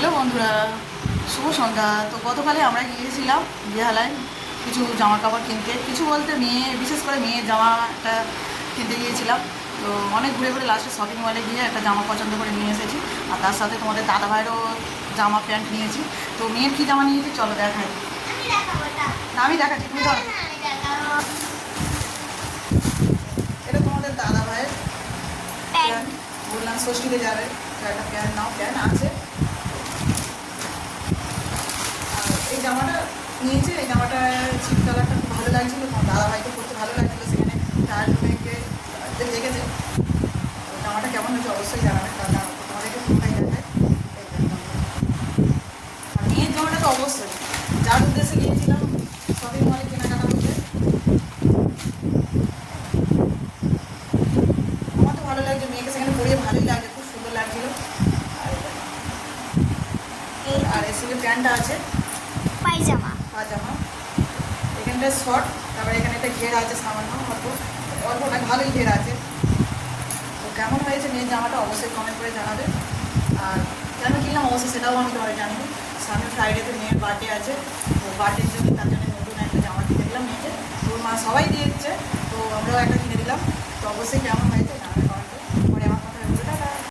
Hello বন্ধুরা, শুভ সন্ধ্যা। তো গতকালে আমরা গিয়েছিলাম বেহালায় কিছু জামা কাপড় কিনতে, কিছু বলতে মেয়ে, বিশেষ করে মেয়ের জামাটা কিনতে গিয়েছিলাম। তো অনেক ঘুরে ঘুরে লাস্টে শপিং মলে গিয়ে একটা জামা পছন্দ করে নিয়ে এসেছি। আর তার সাথে তোমাদের দাদা ভাইয়েরও জামা প্যান্ট নিয়েছি। তো মেয়ের কী জামা নিয়েছি চলো দেখাই। না আমি দেখাচ্ছি, তুমি ধরো। এটা তোমাদের দাদা ভাইয়ের প্যান্ট, বললাম ষষ্ঠীতে যাবে, তো একটা প্যান্ট নাও, প্যান্ট আছে। এই জামাটা নিয়েছে, এই জামাটা ছিট কালারটা খুব ভালো লাগছিলো, তোমার দাদা ভাইকে পরতে ভালো লাগছিলো, সেখানে তার মেয়েকে দেখেছে। তো জামাটা কেমন হয়েছে অবশ্যই জানাবে, কারণ তোমাদেরকে কোথায় দেখায়। আর মেয়ের জামাটা তো অবশ্যই, যার উদ্দেশ্যে গিয়েছিলাম শপিং মলে কেনাকাটা করতে। আমার তো ভালো লাগছে, মেয়েকে সেখানে পরিয়ে ভালোই লাগছে, খুব সুন্দর লাগছিলো। আর এর সঙ্গে প্যান্টটা আছে, পায়জামা। পাজামা। এখানটা শর্ট, তারপরে এখানে একটা ঘের আছে সামান্য, অল্প না, ভালোই ঘের আছে। তো কেমন হয়েছে মেয়ের জামাটা অবশ্যই কমেন্ট করে জানাবে। আর কেন কিনলাম অবশ্যই সেটাও আমি তোমাকে জানাবো। সামনে ফ্রাইডেতে মেয়ের বার্থডে আছে, তো বার্থডের জন্য তার জন্য নতুন একটা জামা কিনে দিলাম মেয়েকে। তো মা সবাই দিয়েছে, তো আমরাও একটা কিনে দিলাম। তো অবশ্যই কেমন হয়েছে